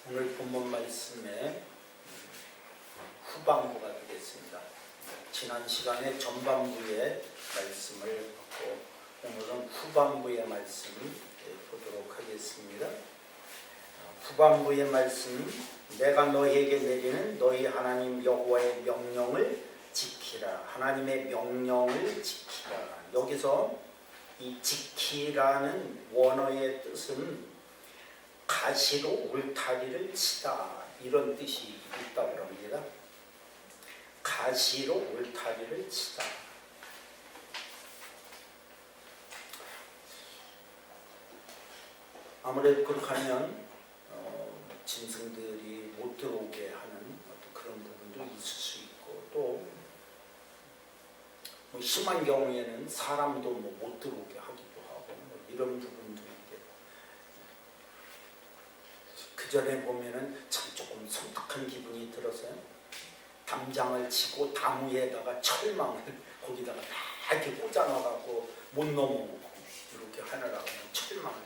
오늘 본문 말씀의 후반부가 되겠습니다. 지난 시간에 전반부의 말씀을 받고 오늘은 후반부의 말씀을 보도록 하겠습니다. 후반부의 말씀, 내가 너희에게 내리는 너희 하나님 여호와의 명령을 지키라. 하나님의 명령을 지키라. 여기서 이 지키라는 원어의 뜻은 가시로 울타리를 치다, 이런 뜻이 있다고 합니다. 가시로 울타리를 치다. 아무래도 그렇게 하면 짐승들이 못 들어오게 하는 어떤 그런 부분도 있을 수 있고, 또 뭐 심한 경우에는 사람도 못 들어오게 하기도 하고, 이런 부분도 있고, 그 전에 보면은 참 조금 섬뜩한 기분이 들어서요. 담장을 치고 나무에다가 철망을 거기다가 다 이렇게 꽂아놔갖고 못 넘어오고 이렇게 하느라고 철망을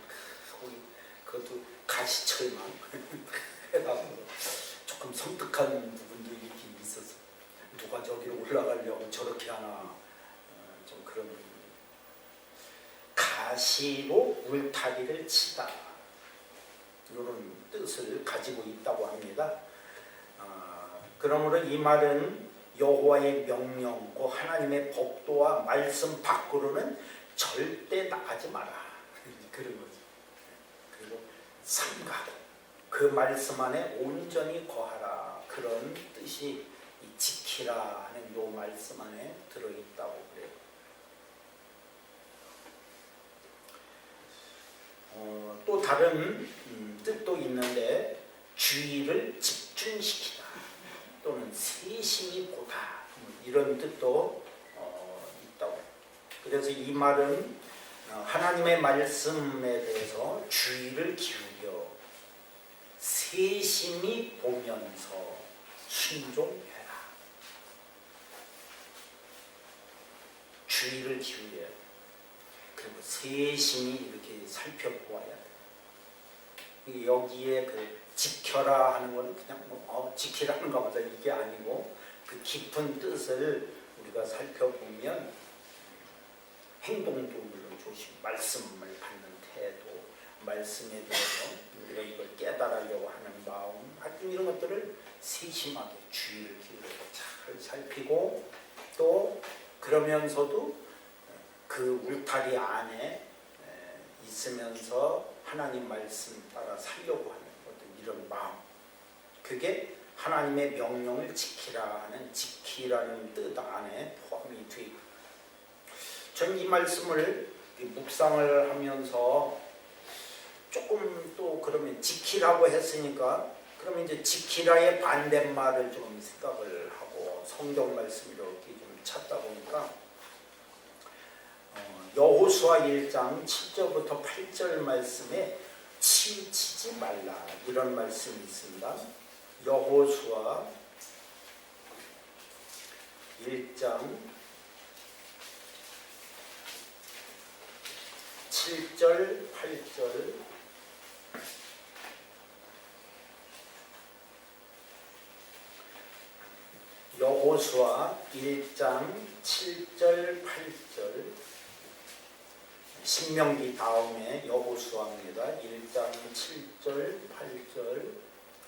거기 그것도 가시철망 해가지고 조금 섬뜩한 부분도 있긴 있어서, 누가 저기로 올라가려고 저렇게 하나, 좀 그런 부분. 가시로 울타리를 치다, 이런 뜻을 가지고 있다고 합니다. 그러므로 이 말은 여호와의 명령, 하나님의 법도와 말씀 밖으로는 절대 나가지 마라, 그런 거죠. 그리고 삼가고 그 말씀 안에 온전히 거하라, 그런 뜻이 이 지키라 하는 요 말씀 안에 들어있다고 그래요. 또 다른 뜻도 있는데, 주의를 집중시키다 또는 세심히 보다, 이런 뜻도 있다고. 그래서 이 말은 하나님의 말씀에 대해서 주의를 기울여 세심히 보면서 순종해라. 주의를 기울여, 그리고 세심히 이렇게 살펴보아야 돼. 여기에 그 지켜라 하는 것은 그냥 지키라는가 보다, 이게 아니고 그 깊은 뜻을 우리가 살펴보면 행동도 물론 조심, 말씀을 받는 태도, 말씀에 대해서 우리가 이걸 깨달으려고 하는 마음, 하여튼 이런 것들을 세심하게 주의를 기울여서 잘 살피고, 또 그러면서도 그 울타리 안에 있으면서 하나님 말씀 따라 살려고 하는 어떤 이런 마음, 그게 하나님의 명령을 지키라 하는 지키라는 뜻 안에 포함이 되어 있고, 전 이 말씀을 묵상을 하면서 조금 또 그러면 지키라고 했으니까 그러면 이제 지키라의 반대말을 좀 생각을 하고 성경 말씀 이렇게 좀 찾다 보니까 여호수아 1장 7절부터 8절 말씀에 치우치지 말라, 이런 말씀이 있습니다. 여호수아 1장 7절 8절. 여호수아 1장 7절 8절. 신명기 다음에 여호수아입니다. 1장 7절 8절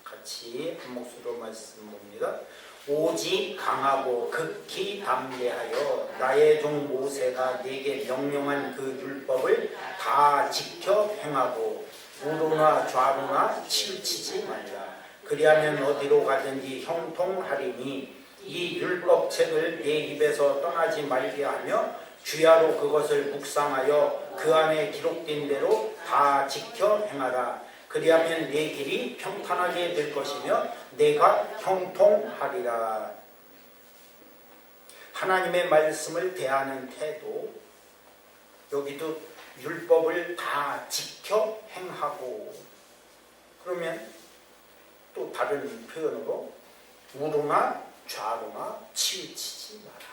같이 한 목소리로 말씀 봅니다. 오직 강하고 극히 담대하여 나의 종 모세가 네게 명령한 그 율법을 다 지켜 행하고 우로나 좌로나 치우치지 말라. 그리하면 어디로 가든지 형통하리니 이 율법책을 네 입에서 떠나지 말게 하며 주야로 그것을 묵상하여 그 안에 기록된 대로 다 지켜 행하라. 그리하면 네 길이 평탄하게 될 것이며 내가 형통하리라. 하나님의 말씀을 대하는 태도, 여기도 율법을 다 지켜 행하고, 그러면 또 다른 표현으로 우로나 좌로나 치우치지 마라.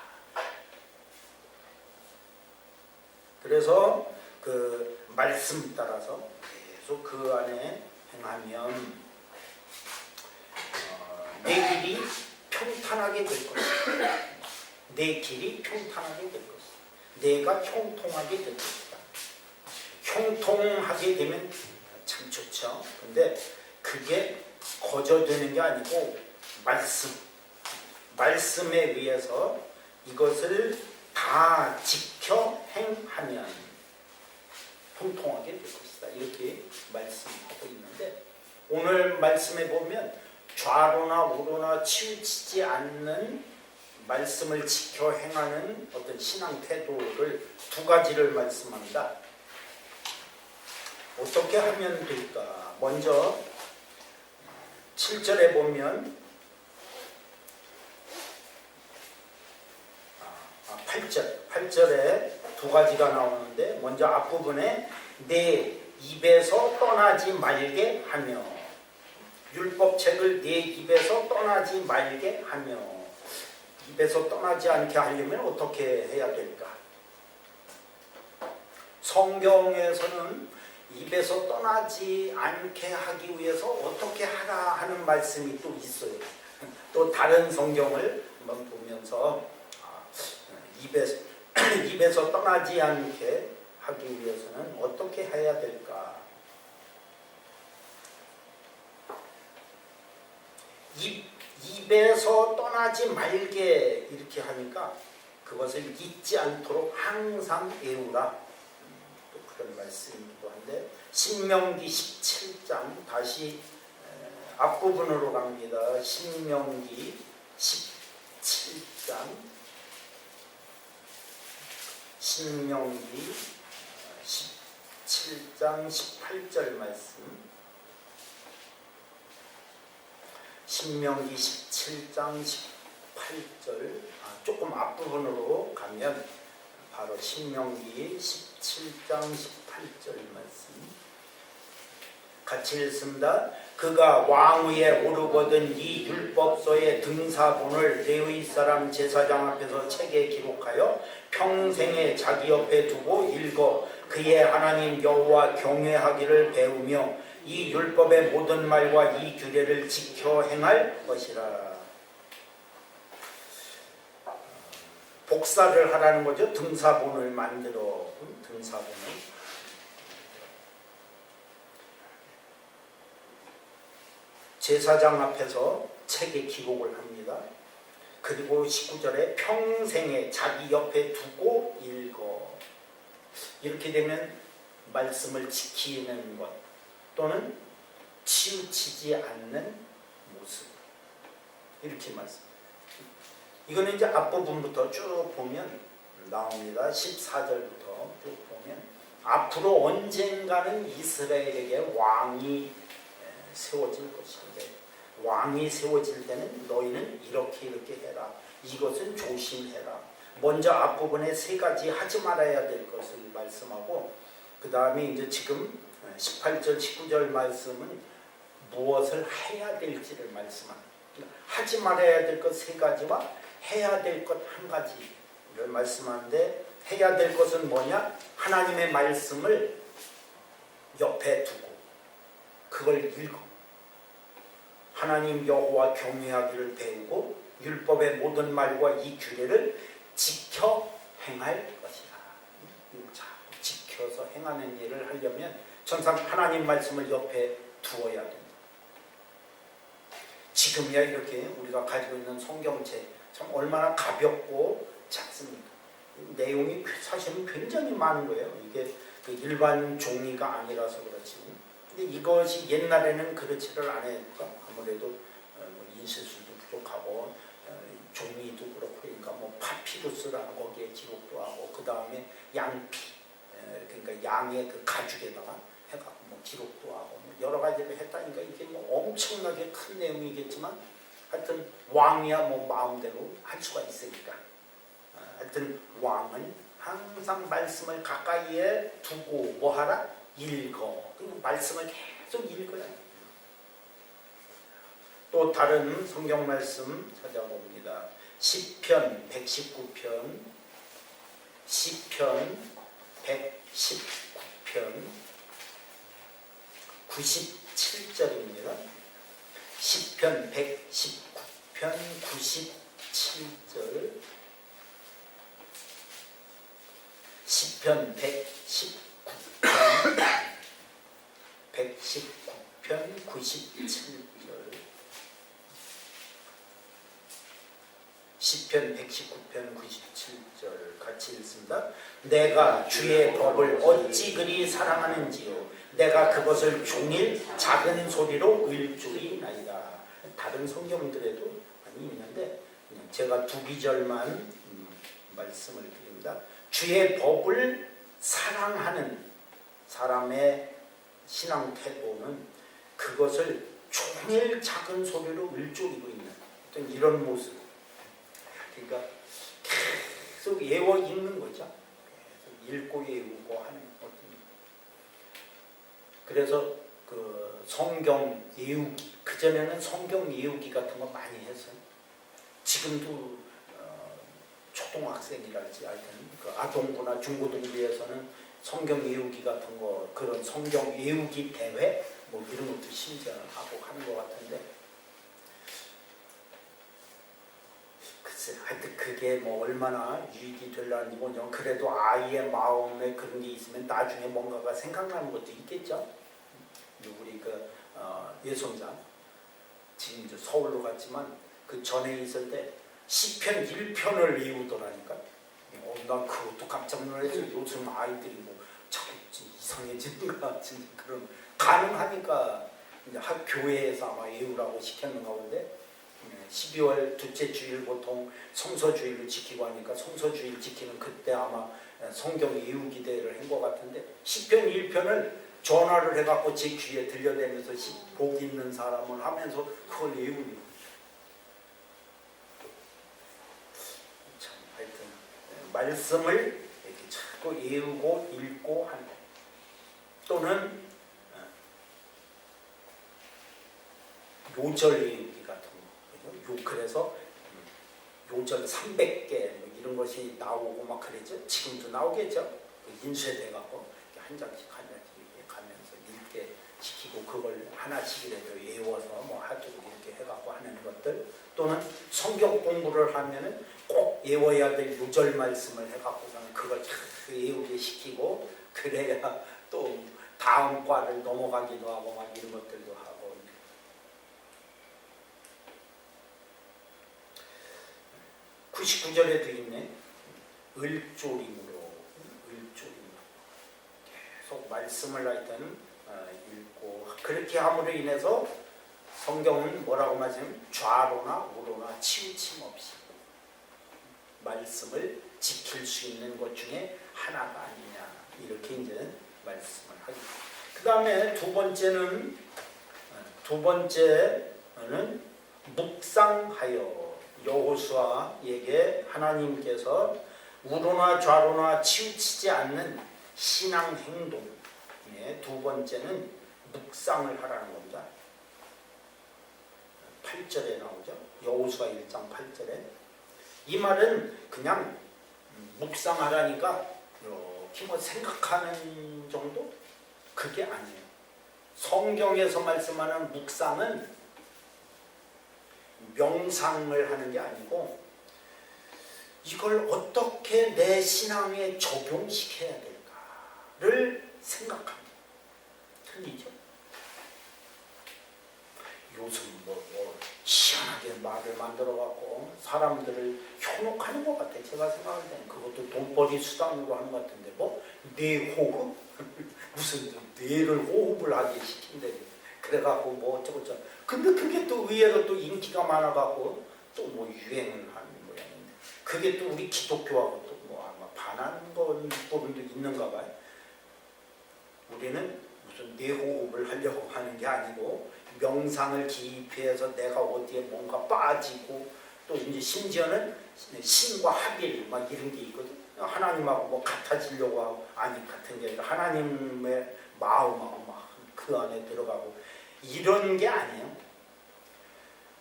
그래서 그 말씀 따라서 계속 그 안에 행하면 길이 평탄하게 될 것이다. 내 길이 평탄하게 될 것이다. 내가 형통하게 될 것이다. 형통하게 되면 참 좋죠. 근데 그게 거저되는 게 아니고 말씀에 의해서 이것을 다 지켜 행하면 형통하게 될 것이다. 이렇게 말씀하고 있는데 오늘 말씀에 보면 좌로나 우로나 치우치지 않는 말씀을 지켜 행하는 어떤 신앙 태도를 두 가지를 말씀합니다. 어떻게 하면 될까? 먼저 7절에 보면 8절에 두 가지가 나오는데 먼저 앞부분에 내 입에서 떠나지 말게 하며 율법책을 내 입에서 떠나지 말게 하며 입에서 떠나지 않게 하려면 어떻게 해야 될까? 성경에서는 입에서 떠나지 않게 하기 위해서 어떻게 하라 하는 말씀이 또 있어요. 또 다른 성경을 한번 보면서 입에서 떠나지 않게 하기 위해서는 어떻게 해야 될까? 입에서 떠나지 말게 이렇게 하니까 그것을 잊지 않도록 항상 외우라. 또 그런 말씀이기도 한데 신명기 17장 다시 앞부분으로 갑니다. 신명기 17장 17장 18절 말씀 신명기 17장 18절 조금 앞부분으로 가면 바로 신명기 17장 18절 말씀 같이 읽습니다. 그가 왕위에 오르거든 이 율법서의 등사본을 레위 사람 제사장 앞에서 책에 기록하여 평생에 자기 옆에 두고 읽어 그의 하나님 여호와 경외하기를 배우며 이 율법의 모든 말과 이 규례를 지켜 행할 것이라. 복사를 하라는 거죠. 등사본을 만들어 등사본을. 제사장 앞에서 책에 기록을 합니다. 그리고 19절에 평생에 자기 옆에 두고 읽어. 이렇게 되면 말씀을 지키는 것 또는 치우치지 않는 모습 이렇게 말씀. 이거는 이제 앞부분부터 쭉 보면 나옵니다. 14절부터 쭉 보면 앞으로 언젠가는 이스라엘에게 왕이 세워질 것인데 왕이 세워질 때는 너희는 이렇게 해라. 이것은 조심해라. 먼저 앞부분에 세 가지 하지 말아야 될 것을 말씀하고 그 다음에 이제 지금 18절 19절 말씀은 무엇을 해야 될지를 말씀합니다. 하지 말아야 될 것 세 가지와 해야 될 것 한 가지를 말씀하는데 해야 될 것은 뭐냐? 하나님의 말씀을 옆에 두고 그걸 읽어 하나님 여호와 경외하기를 배우고 율법의 모든 말과 이 규례를 지켜 행할 것이라. 자꾸 지켜서 행하는 일을 하려면 전상 하나님 말씀을 옆에 두어야 됩니다. 지금이야 이렇게 우리가 가지고 있는 성경책 참 얼마나 가볍고 작습니까? 내용이 사실은 굉장히 많은 거예요. 이게 그 일반 종이가 아니라서 그렇지. 근데 이것이 옛날에는 그렇지를 않으니까 아무래도 인쇄술도 부족하고 종이도 그렇고 그러니까 뭐 파피루스라는 거기에 기록도 하고 그 다음에 양피 그러니까 양의 그 가죽에다가 해갖고 뭐 기록도 하고 뭐 여러 가지를 했다니까 이게 뭐 엄청나게 큰 내용이겠지만 하여튼 왕이야 뭐 마음대로 할 수가 있으니까 하여튼 왕은 항상 말씀을 가까이에 두고 뭐하라? 읽어. 그 말씀을 계속 읽어야 돼. 또 다른 성경 말씀 찾아봅니다. 시편 119편 시편 119편 97절입니다. 시편 119편 9편 97절, 시편 119편 97절, 시편 119편 97절 같이 읽습니다. 내가 주의 법을 어찌 그리 사랑하는지요. 내가 그것을 종일 작은 소리로 일주이나이다. 다른 성경들에도 많이 있는데 제가 두 구절만 말씀을 드립니다. 주의 법을 사랑하는 사람의 신앙 태도는 그것을 종일 작은 소리로 일조이고 있는 어떤 이런 모습. 그러니까 계속 외워 읽는 거죠. 계속 읽고 외우고 하는 어떤. 그래서 그 성경 외우기, 그전에는 성경 외우기 같은 거 많이 했어요. 지금도 초등학생이랄지 하여튼 그 아동부나 중고등부에서는 성경 외우기 같은 거, 그런 성경 외우기 대회 뭐 이런 것도 심지어 하고 하는 것 같은데, 글쎄 하여튼 그게 뭐 얼마나 유익이 될라는지 모르지만 그래도 아이의 마음에 그런 게 있으면 나중에 뭔가가 생각나는 것도 있겠죠. 우리 그 예송장 지금 이제 서울로 갔지만 그 전에 있을 때 시편 1편을 외우더라니까. 난 그것도 깜짝 놀랐어. 요즘 아이들이 뭐 자꾸 이상해지는가 진짜 그런 가능하니까 이제 교회에서 아마 외우라고 시켰는가 본데 12월 둘째 주일 보통 성서주일을 지키고 하니까 성서주일 지키는 그때 아마 성경 외우기 대회를 한 것 같은데 시편 1편을 전화를 해갖고 제 귀에 들려대면서 복 있는 사람을 하면서 그걸 외우는. 참 하여튼 말씀을 이렇게 자꾸 외우고 읽고 하는, 또는 요절 외우기 같은 거. 그래서 요절 300개 뭐 이런 것이 나오고 막 그러죠. 지금도 나오겠죠. 인쇄돼갖고 한 장씩 가면서 읽게 시키고 그걸 하나씩이라도 외워서 뭐 하도록 이렇게 해갖고 하는 것들, 또는 성경 공부를 하면은 꼭 외워야 될 요절 말씀을 해갖고서는 그걸 잘 외우게 시키고 그래야 또 다음 과를 넘어가기도 하고 막 이런 것들도 하고. 99절에도 있네. 을조림으로 계속 말씀을 하여튼 읽고, 그렇게 함으로 인해서 성경은 뭐라고 말하냐면 좌로나 우로나 치우침 없이 말씀을 지킬 수 있는 것 중에 하나가 아니냐, 이렇게 이제 말씀을 하겠습니다. 그 다음에 두 번째는 묵상하여. 여호수아에게 하나님께서 우로나 좌로나 치우치지 않는 신앙 행동, 두 번째는 묵상을 하라는 겁니다. 8절에 나오죠. 여호수아 1장 8절에. 이 말은 그냥 묵상하라니까 이렇게 뭐 생각하는 정도? 그게 아니에요. 성경에서 말씀하는 묵상은 명상을 하는 게 아니고 이걸 어떻게 내 신앙에 적용시켜야 될까를 생각합니다. 틀리죠? 요즘 뭐 희한하게 말을 만들어갖고 사람들을 현혹하는 것 같아. 제가 생각할 때는 그것도 돈벌이 수단으로 하는 것 같은데, 뭐 뇌호흡? 무슨 뇌를 호흡을 하게 시킨대. 그래갖고 뭐 어쩌고저쩌고. 근데 그게 또 의외로 또 인기가 많아갖고 또 뭐 유행을 하는 모양인데, 그게 또 우리 기독교하고 또 뭐 아마 반하는 부분도 있는가 봐요. 우리는 무슨 뇌호흡을 하려고 하는 게 아니고 명상을 깊이해서 내가 어디에 뭔가 빠지고, 또 이제 심지어는 신과 합일 막 이런 게 있거든. 하나님하고 뭐 같아지려고 하고, 아니 같은 게 아니라 하나님의 마음하고 막 그 안에 들어가고 이런 게 아니에요.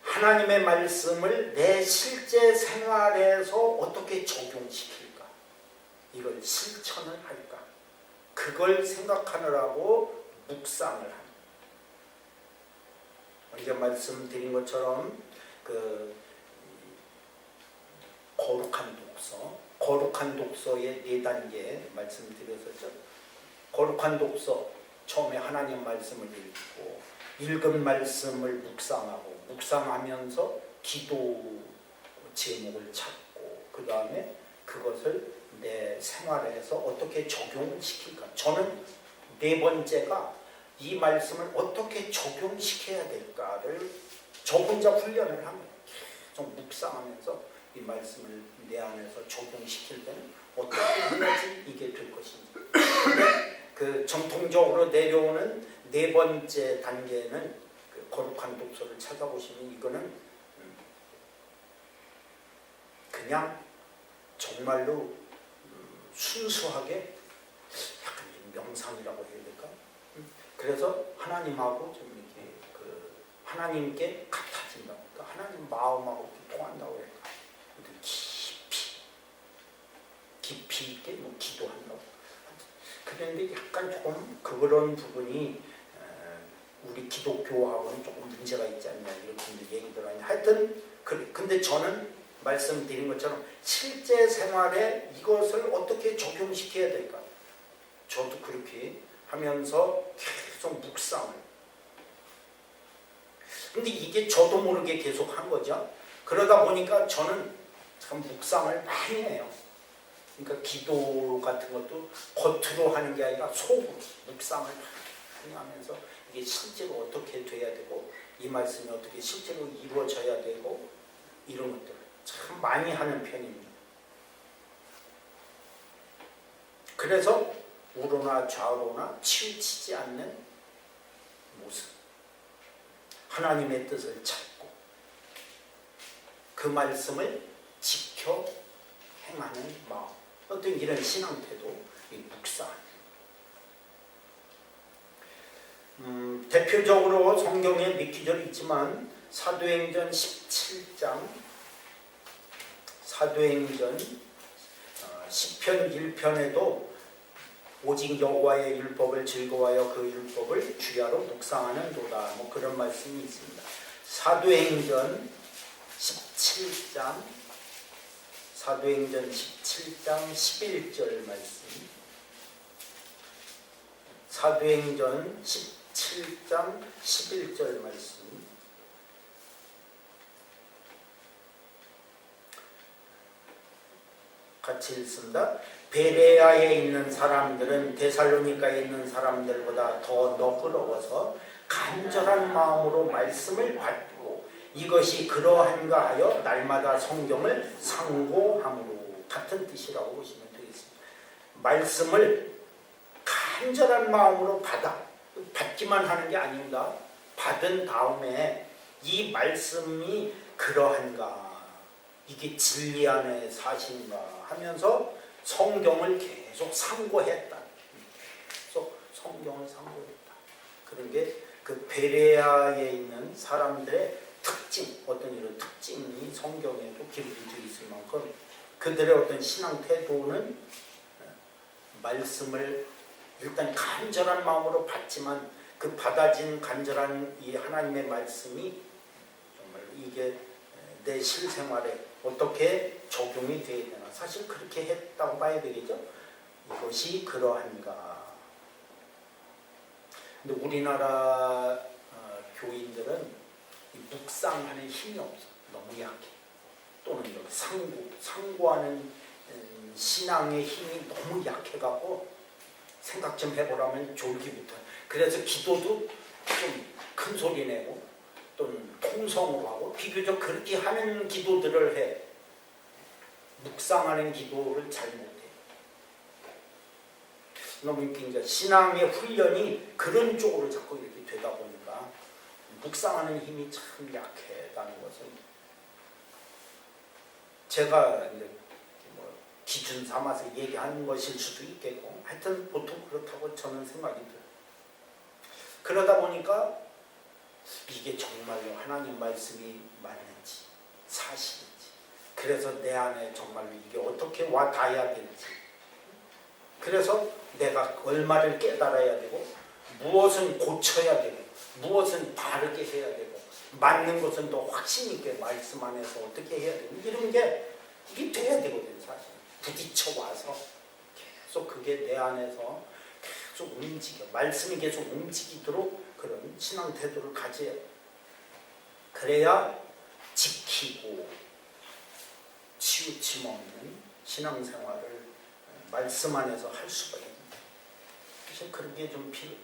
하나님의 말씀을 내 실제 생활에서 어떻게 적용시킬까, 이걸 실천을 할까, 그걸 생각하느라고 묵상을 합니다. 먼저 말씀드린 것처럼 그 거룩한 독서, 거룩한 독서의 4단계 말씀드렸었죠. 거룩한 독서, 처음에 하나님 말씀을 읽고 읽은 말씀을 묵상하면서 기도 제목을 찾고 그 다음에 그것을 내 생활에서 어떻게 적용시킬까. 저는 4번째가 이 말씀을 어떻게 적용시켜야 될까를 저 혼자 훈련을 하면 좀 묵상하면서 이 말씀을 내 안에서 적용시킬 때는 어떻게 해야지 이게 될 것인지. 근데 그 정통적으로 내려오는 4번째 단계는 그 거룩한 독서를 찾아보시면 이거는 그냥 정말로 순수하게 약간 명상이라고 해야 될까? 그래서 하나님하고 좀 이렇게 그 하나님께 같아진다고, 그러니까 하나님 마음하고 이렇게 통한다고 할까? 깊이 있게 뭐 기도한다고. 그런데 약간 조금 그런 부분이 우리 기독교하고는 조금 문제가 있지 않냐 이렇게 얘기들 하냐. 하여튼 근데 저는 말씀드린 것처럼 실제 생활에 이것을 어떻게 적용시켜야 될까? 저도 그렇게 하면서 계속 묵상을. 근데 이게 저도 모르게 계속 한 거죠. 그러다 보니까 저는 참 묵상을 많이 해요. 그러니까 기도 같은 것도 겉으로 하는 게 아니라 속으로 묵상을 많이 하면서 이게 실제로 어떻게 돼야 되고 이 말씀이 어떻게 실제로 이루어져야 되고 이런 것들을 참 많이 하는 편입니다. 그래서 우로나 좌우로나 치우치지 않는 모습, 하나님의 뜻을 찾고 그 말씀을 지켜 행하는 마음, 어떤 이런 신앙 태도, 이 묵상. 대표적으로 성경에 몇 기절이 있지만 사도행전 17장, 사도행전 10편 1편에도 오직 여호와의 율법을 즐거워하여 그 율법을 주야로 묵상하는 도다, 뭐 그런 말씀이 있습니다. 사도행전 17장 11절 말씀. 사도행전 17장 11절 말씀. 같이 읽습니다. 베레아에 있는 사람들은 데살로니가에 있는 사람들보다 더 너그러워서 간절한 마음으로 말씀을 받고 이것이 그러한가 하여 날마다 성경을 상고함으로, 같은 뜻이라고 보시면 되겠습니다. 말씀을 간절한 마음으로 받기만 하는 게 아닙니다. 받은 다음에 이 말씀이 그러한가, 이게 진리 안에 사신가 하면서 성경을 계속 상고했다. 계속 성경을 상고했다. 그런 게 그 베레아에 있는 사람들의 특징, 어떤 이런 특징이 성경에도 기록되어 있을 만큼 그들의 어떤 신앙 태도는 말씀을 일단 간절한 마음으로 받지만 그 받아진 간절한 이 하나님의 말씀이 정말 이게 내 실생활에 어떻게 적용이 되어야 되나. 사실 그렇게 했다고 봐야 되겠죠. 이것이 그러한가. 근데 우리나라 교인들은 묵상하는 힘이 없어. 너무 약해. 또는 상고하는 신앙의 힘이 너무 약해갖고 생각 좀 해보라면 졸기부터. 그래서 기도도 좀 큰 소리 내고 또는 통성으로 하고 비교적 그렇게 하는 기도들을 해. 묵상하는 기도를 잘 못해. 너무 이제 신앙의 훈련이 그런 쪽으로 자꾸 이렇게 되다 보니까 묵상하는 힘이 참 약하다는 것은 제가 이제 뭐 기준 삼아서 얘기하는 것일 수도 있겠고, 하여튼 보통 그렇다고 저는 생각이 들어요. 그러다 보니까 이게 정말로 하나님 말씀이 맞는지 사실인지, 그래서 내 안에 정말로 이게 어떻게 와 닿아야 될지, 그래서 내가 얼마를 깨달아야 되고 무엇은 고쳐야 되고 무엇은 바르게 해야 되고 맞는 것은 더 확신 있게 말씀 안에서 어떻게 해야 되고, 이런 게 이게 돼야 되거든요. 사실 부딪혀 와서 계속 그게 내 안에서 계속 움직여, 말씀이 계속 움직이도록 그런 신앙 태도를 가져야 돼. 그래야 지키고 치우침 없는 신앙생활을 말씀 안에서 할 수가 있습니다. 사실 그런 게 좀 필요해요.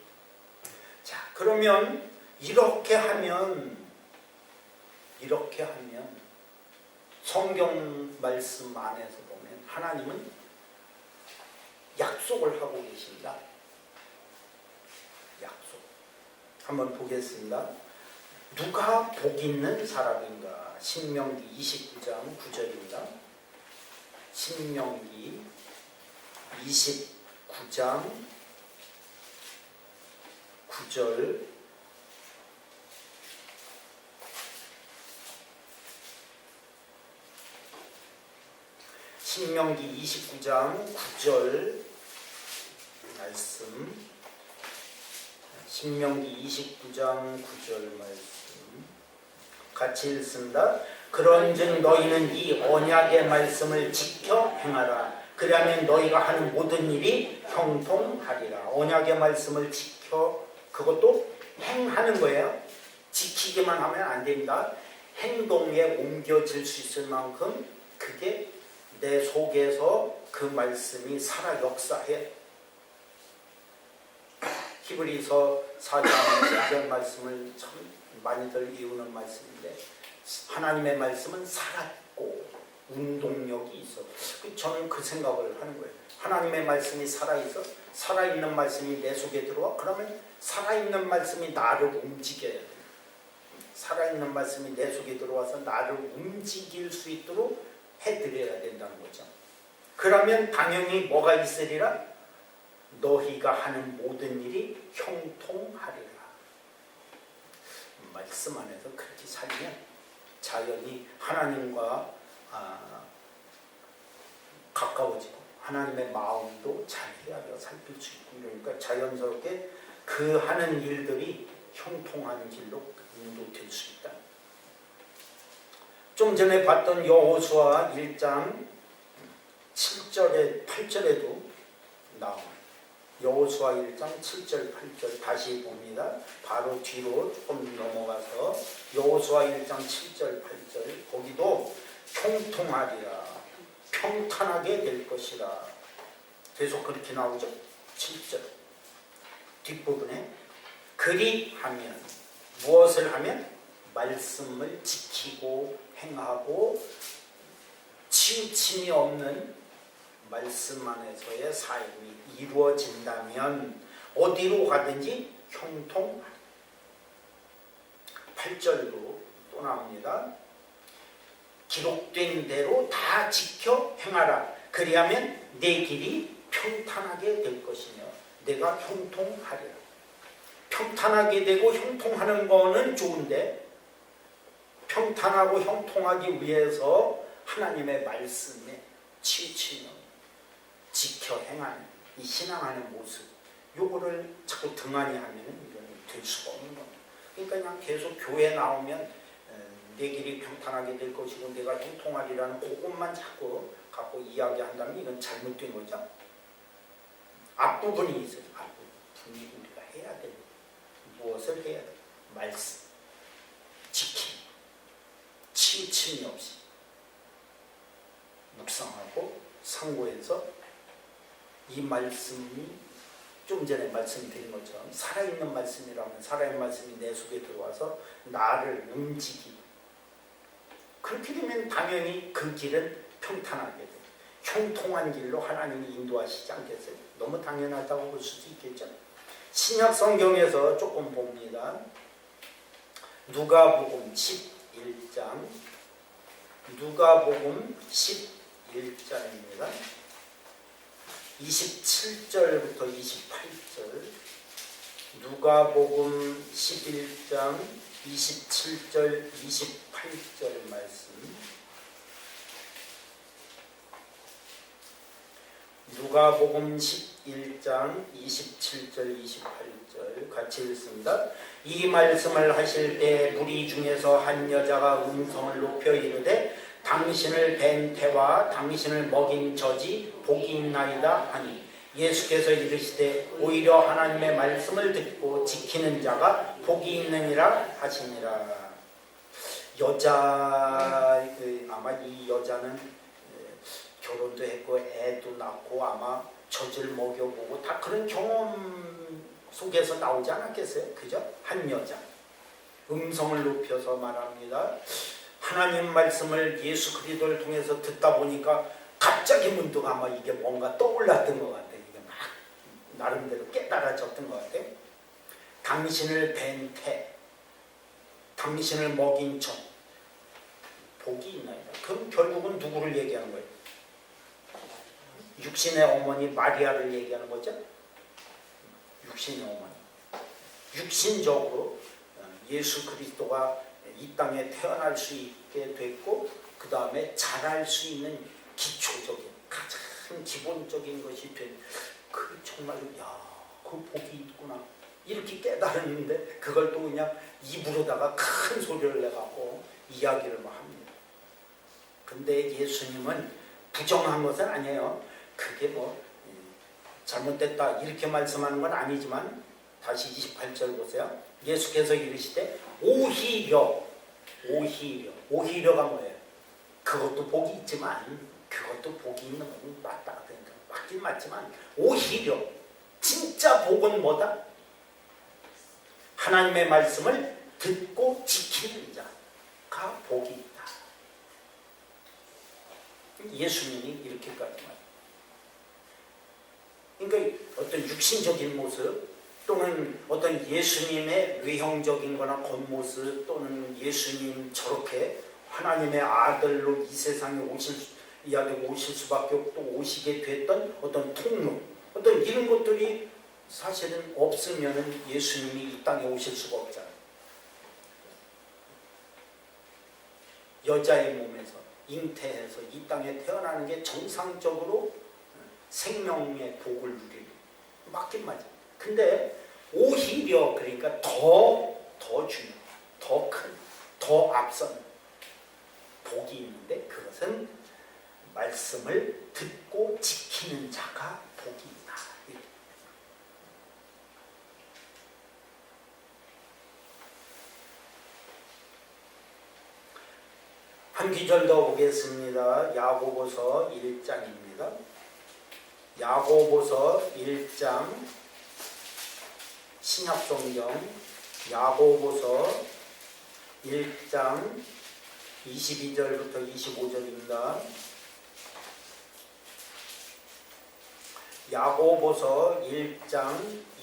자, 그러면 이렇게 하면 성경 말씀 안에서 보면 하나님은 약속을 하고 계십니다. 약속. 한번 보겠습니다. 누가 복 있는 사람인가? 신명기 29장 9절입니다. 신명기 29장 9절. 신명기 29장 9절 말씀. 신명기 29장 9절 말씀 같이 읽습니다. 그런즉 너희는 이 언약의 말씀을 지켜 행하라. 그리하면 너희가 하는 모든 일이 형통하리라. 언약의 말씀을 지켜, 그것도 행하는 거예요. 지키기만 하면 안 됩니다. 행동에 옮겨질 수 있을 만큼 그게 내 속에서 그 말씀이 살아 역사해. 히브리서 4장 1절 말씀을 참 많이들 이루는 말씀인데, 하나님의 말씀은 살았고 운동력이 있어. 저는 그 생각을 하는 거예요. 하나님의 말씀이 살아있어. 살아있는 말씀이 내 속에 들어와. 그러면 살아있는 말씀이 나를 움직여야 돼. 살아있는 말씀이 내 속에 들어와서 나를 움직일 수 있도록 해드려야 된다는 거죠. 그러면 당연히 뭐가 있으리라? 너희가 하는 모든 일이 형통하리라. 말씀 안에서 그렇게 살면 자연히 하나님과 가까워지고 하나님의 마음도 잘 헤아려 살필 수 있고, 이러니까 자연스럽게 그 하는 일들이 형통한 길로 인도될 수 있다. 좀 전에 봤던 여호수아 1장 7절에 8절에도 나옵니다. 여호수아 1장 7절 8절 다시 봅니다. 바로 뒤로 조금 넘어가서 여호수아 1장 7절 8절, 거기도 형통하리라, 평탄하게 될 것이라 계속 그렇게 나오죠. 7절 뒷부분에 그리하면, 무엇을 하면? 말씀을 지키고 행하고 치우침이 없는 말씀 안에서의 삶이 이루어진다면 어디로 가든지 형통하리라. 8절도 또 나옵니다. 기록된 대로 다 지켜 행하라. 그리하면 내 길이 평탄하게 될 것이며 내가 형통하리라. 평탄하게 되고 형통하는 거는 좋은데, 평탄하고 형통하기 위해서 하나님의 말씀에 치우치는, 지켜 행하는 이 신앙하는 모습, 요거를 자꾸 등한히 하면 이건 될 수가 없는 겁니다. 그러니까 그냥 계속 교회 나오면 내 길이 평탄하게 될 것이고 내가 형통하리라는 그것만 자꾸 갖고 이야기한다면 이건 잘못된 거죠. 앞부분이 있어요. 앞부분이 우리가 해야 돼. 무엇을 해야 돼? 말씀, 지킴, 치우침이 없이 묵상하고 상고해서 이 말씀이 좀 전에 말씀드린 것처럼 살아있는 말씀이라면 살아있는 말씀이 내 속에 들어와서 나를 움직이고, 그렇게 되면 당연히 그 길은 평탄하게 돼. 형통한 길로 하나님이 인도하시지 않겠어요? 너무 당연하다고 볼 수도 있겠죠. 신약 성경에서 조금 봅니다. 누가복음 11장, 누가복음 11장입니다. 27절부터 28절, 누가복음 11장 27절 28절 말씀. 누가복음 11장 27절 28절 같이 읽습니다. 이 말씀을 하실 때 무리 중에서 한 여자가 음성을 높여 이르되 당신을 뵌 태와 당신을 먹인 젖이 복이 있나이다 하니 예수께서 이르시되 오히려 하나님의 말씀을 듣고 지키는 자가 복이 있느니라 하시니라. 아마 이 여자는 결혼도 했고 애도 낳고 아마 젖을 먹여보고 다 그런 경험 속에서 나오지 않았겠어요? 그죠? 한 여자. 음성을 높여서 말합니다. 하나님 말씀을 예수 그리스도를 통해서 듣다 보니까 갑자기 문득 아마 이게 뭔가 떠올랐던 것 같아요. 이게 막 나름대로 깨달아졌던 것 같아요. 당신을 뵌 태, 당신을 먹인 젖, 복이 있나이다. 그럼 결국은 누구를 얘기하는 거예요? 육신의 어머니 마리아를 얘기하는 거죠. 육신의 어머니. 육신적으로 예수 그리스도가 이 땅에 태어날 수 있게 됐고 그 다음에 자랄 수 있는 기초적인 가장 기본적인 것이 된 그 정말 그 복이 있구나 이렇게 깨달았는데 그걸 또 그냥 입으로다가 큰 소리를 내갖고 이야기를 막 합니다. 근데 예수님은 부정한 것은 아니에요. 그게 뭐 잘못됐다 이렇게 말씀하는 건 아니지만 다시 28절 보세요. 예수께서 이르시되 오히려가 뭐예요? 그것도 복이 있지만 그것도 복이 있는 건 맞다. 그러니까 맞긴 맞지만 오히려 진짜 복은 뭐다? 하나님의 말씀을 듣고 지키는 자가 복이 있다. 예수님이 이렇게까지 말해요. 그러니까 어떤 육신적인 모습 또는 어떤 예수님의 외형적인 거나 겉모습 또는 예수님 저렇게 하나님의 아들로 이 세상에 이 아들이 오실 수밖에 없고 오시게 됐던 어떤 통로 어떤 이런 것들이 사실은 없으면 예수님이 이 땅에 오실 수가 없잖아요. 여자의 몸에서 잉태해서 이 땅에 태어나는 게 정상적으로 생명의 복을 누리는 맞긴 맞아요. 근데 오히려 그러니까 더 중요한, 더 큰, 더 앞선 복이 있는데 그것은 말씀을 듣고 지키는 자가 복이 있다. 한 구절 더 보겠습니다. 야고보서 1장입니다. 야고보서 1장 신약성경 야고보서 1장 22절부터 25절입니다. 야고보서 1장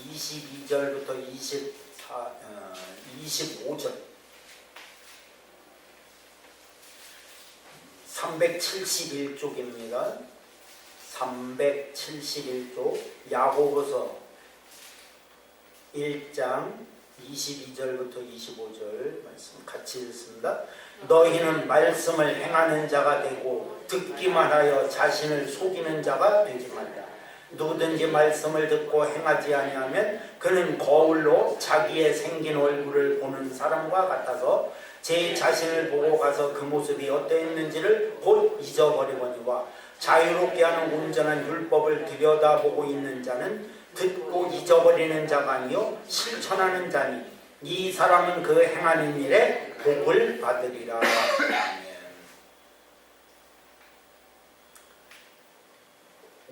22절부터 25절 371쪽입니다. 371쪽 야고보서 1장 22절부터 25절 말씀 같이 읽습니다. 너희는 말씀을 행하는 자가 되고 듣기만 하여 자신을 속이는 자가 되지 말라. 누구든지 말씀을 듣고 행하지 아니하면 그는 거울로 자기의 생긴 얼굴을 보는 사람과 같아서 제 자신을 보고 가서 그 모습이 어떠했는지를 곧 잊어버리거니와 자유롭게 하는 온전한 율법을 들여다보고 있는 자는 듣고 잊어버리는 자가 아니요 실천하는 자니 이 사람은 그 행하는 일에 복을 받으리라.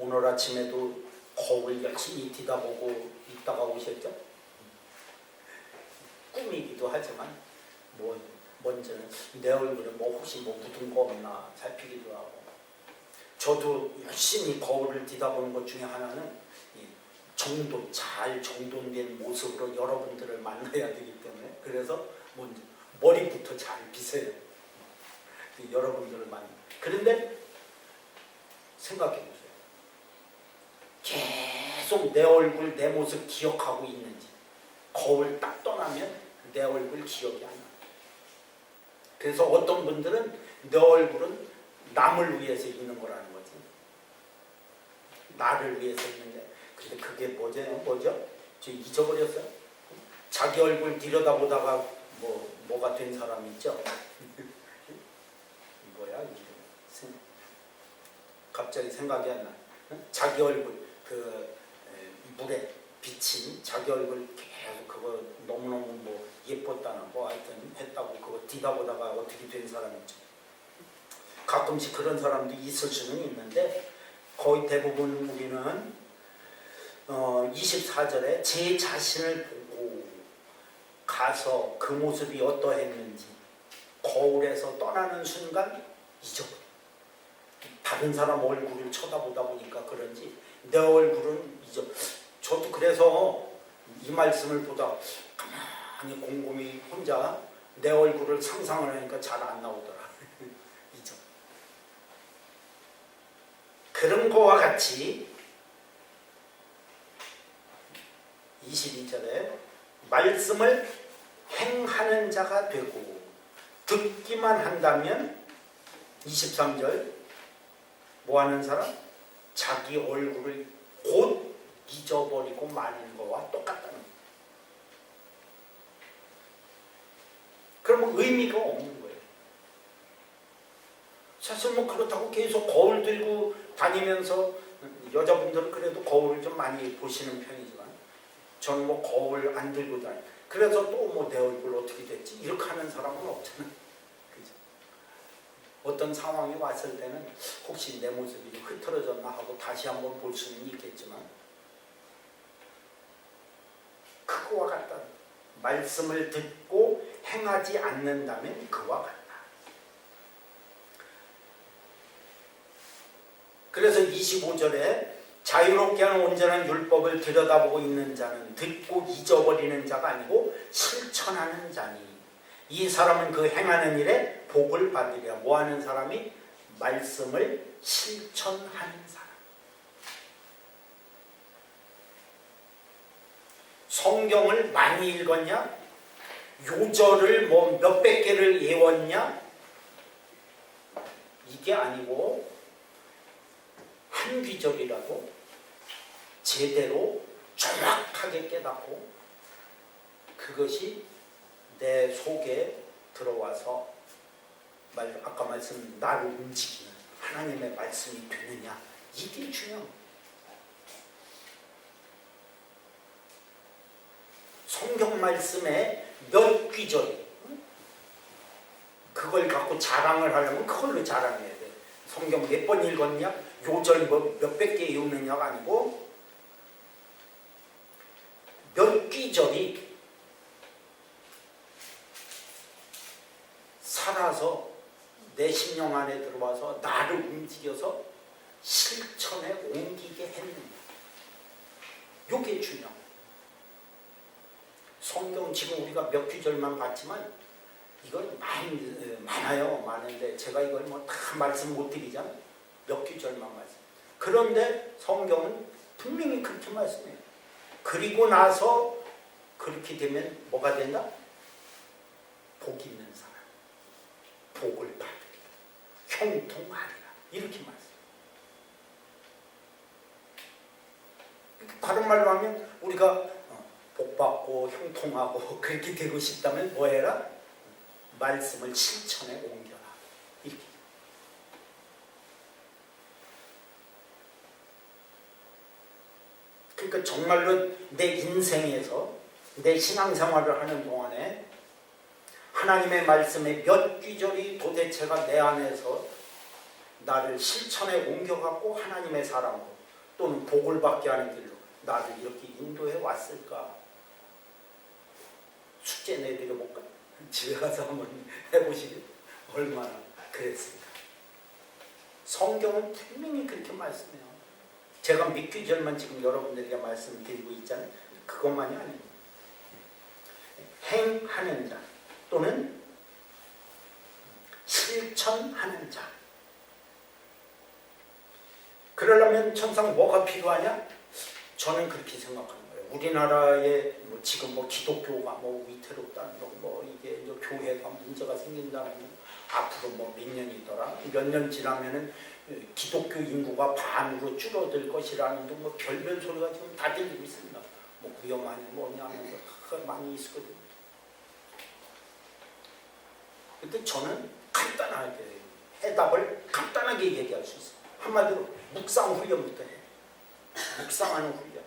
오늘 아침에도 거울 열심히 뒤다보고 있다가 오셨죠? 꿈이기도 하지만 먼저는 내 얼굴에 혹시 묻은 거 없나 살피기도 하고 저도 열심히 거울을 뒤다보는 것 중에 하나는 잘 정돈된 모습으로 여러분들을 만나야 되기 때문에 그래서 먼저 머리부터 잘 빗어요. 여러분들을 그런데 생각해 보세요. 계속 내 얼굴, 내 모습 기억하고 있는지 거울 딱 떠나면 내 얼굴 기억이 안 나요. 그래서 어떤 분들은 내 얼굴은 남을 위해서 있는 거라는 거지. 나를 위해서 있는 게. 근데 그게 뭐죠? 저 잊어버렸어요. 자기 얼굴 들여다보다가 뭐가 된 사람 있죠? 뭐야 이게. 갑자기 생각이 안 나. 자기 얼굴 물에 비친 자기 얼굴 계속 그거 너무너무 뭐 예뻤다나 뭐 하여튼 했다고 그거 뒤다보다가 어떻게 된 사람이죠. 가끔씩 그런 사람도 있을 수는 있는데 거의 대부분 우리는 24절에 제 자신을 보고 가서 그 모습이 어떠했는지 거울에서 떠나는 순간 잊어버려. 다른 사람 얼굴을 쳐다보다 보니까 그런지 내 얼굴은 잊어. 저도 그래서 이 말씀을 보다 가만히 곰곰이 혼자 내 얼굴을 상상을 하니까 잘 안 나오더라. 잊어. 그런 거와 같이 22절에 말씀을 행하는 자가 되고 듣기만 한다면 23절 뭐 하는 사람? 자기 얼굴을 곧 잊어버리고 마는 거와 똑같다는 거예요. 그러면 의미가 없는 거예요. 사실 뭐 그렇다고 계속 거울 들고 다니면서 여자분들은 그래도 거울을 좀 많이 보시는 편이지만 저는 뭐 거울 안 들고 다니. 그래서 또 뭐 내 얼굴 어떻게 됐지? 이렇게 하는 사람은 없잖아요. 그죠? 어떤 상황이 왔을 때는 혹시 내 모습이 흐트러졌나 하고 다시 한번 볼 수는 있겠지만 그거와 같다. 말씀을 듣고 행하지 않는다면 그와 같다. 그래서 25절에 자유롭게 하는 온전한 율법을 들여다보고 있는 자는 듣고 잊어버리는 자가 아니고 실천하는 자니 이 사람은 그 행하는 일에 복을 받으리라. 뭐하는 사람이? 말씀을 실천하는 사람. 성경을 많이 읽었냐? 요절을 뭐 몇백 개를 외웠냐? 이게 아니고 한 귀절이라도 제대로 정확하게 깨닫고 그것이 내 속에 들어와서 아까 말씀 나를 움직이는 하나님의 말씀이 되느냐 이게 중요합니다. 성경 말씀에 몇 귀절 그걸 갖고 자랑을 하려면 그걸로 자랑해야 돼. 성경 몇 번 읽었냐? 요절 뭐 몇백 개 읽느냐가 아니고 몇 귀절이 살아서 내 심령 안에 들어와서 나를 움직여서 실천에 옮기게 했느냐. 이게 중요합니다. 성경 지금 우리가 몇 귀절만 봤지만 이건 많아요. 많은데 제가 이걸 뭐 다 말씀 못 드리잖아요. 몇 귀절만 말씀. 그런데 성경은 분명히 그렇게 말씀해요. 그리고 나서 그렇게 되면 뭐가 된다? 복 있는 사람. 복을 받으리라. 형통하리라. 이렇게 말씀. 다른 말로 하면 우리가 복받고 형통하고 그렇게 되고 싶다면 뭐 해라? 말씀을 실천에 옮겨라. 이렇게. 그러니까 정말로 내 인생에서 내 신앙생활을 하는 동안에 하나님의 말씀의 몇 귀절이 도대체가 내 안에서 나를 실천에 옮겨갖고 하나님의 사람으로 또는 복을 받게 하는 길로 나를 이렇게 인도해 왔을까? 숙제 내드려볼까? 집에 가서 한번 해보시길. 얼마나 그랬습니까? 성경은 분명히 그렇게 말씀해요. 제가 몇 귀절만 지금 여러분들에게 말씀드리고 있잖아요. 그것만이 아닙니다. 행하는 자 또는 실천하는 자. 그러려면 천상 뭐가 필요하냐? 저는 그렇게 생각하는 거예요. 우리나라에 뭐 지금 뭐 기독교가 뭐 위태롭다는 거, 뭐 이게 이제 교회가 문제가 생긴다는 거, 앞으로 뭐 몇 년이더라, 몇 년 지나면은 기독교 인구가 반으로 줄어들 것이라는 등 뭐 별별 소리가 지금 다 들리고 있습니다. 뭐 위험하니 뭐냐 하는 거 많이 있거든요. 근데 저는 간단하게 해답을 간단하게 얘기할 수 있어요. 한마디로 묵상 훈련부터 해. 묵상하는 훈련.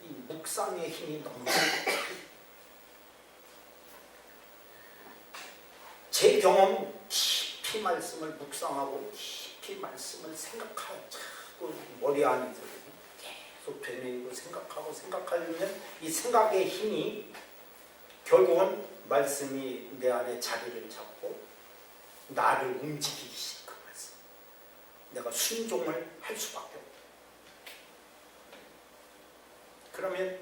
이 묵상의 힘이 너무 제 경험 깊이 말씀을 묵상하고 깊이 말씀을 생각하고 머리 안에서 계속 되뇌이고 생각하면 이 생각의 힘이 결국은 말씀이 내 안에 자리를 잡고 나를 움직이기 시작한 말씀. 내가 순종을 할 수밖에 없다. 그러면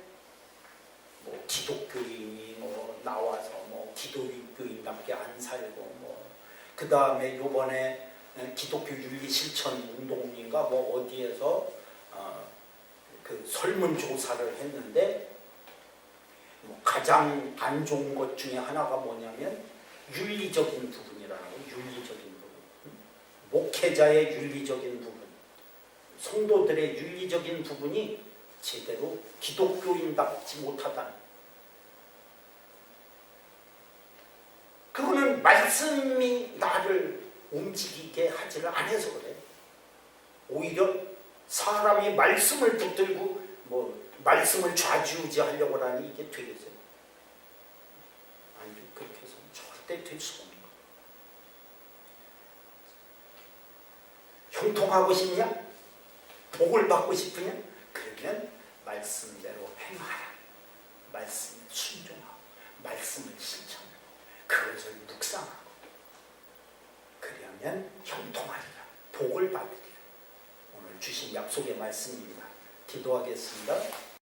뭐 기독교인이 뭐 나와서 뭐 기독교인답게 안 살고 그 다음에 요번에 기독교 윤리 실천 운동인가 뭐 어디에서 그 설문조사를 했는데 뭐 가장 안 좋은 것 중에 하나가 뭐냐면 윤리적인 부분이라고. 윤리적인 부분, 목회자의 윤리적인 부분, 성도들의 윤리적인 부분이 제대로 기독교인답지 못하다는. 그거는 말씀이 나를 움직이게 하지를 않아서 그래. 오히려 사람이 말씀을 붙들고 뭐 말씀을 좌지우지하려고 하니 이게 되겠어요? 아니, 그렇게 해서는 절대 될 수가 없는 거야. 형통하고 싶냐? 복을 받고 싶으냐? 그러면 말씀대로 행하라. 말씀에 순종하고 말씀을 실천하고 그것을 묵상하고 그러면 형통하리라. 복을 받으리라. 오늘 주신 약속의 말씀입니다. 기도하겠습니다.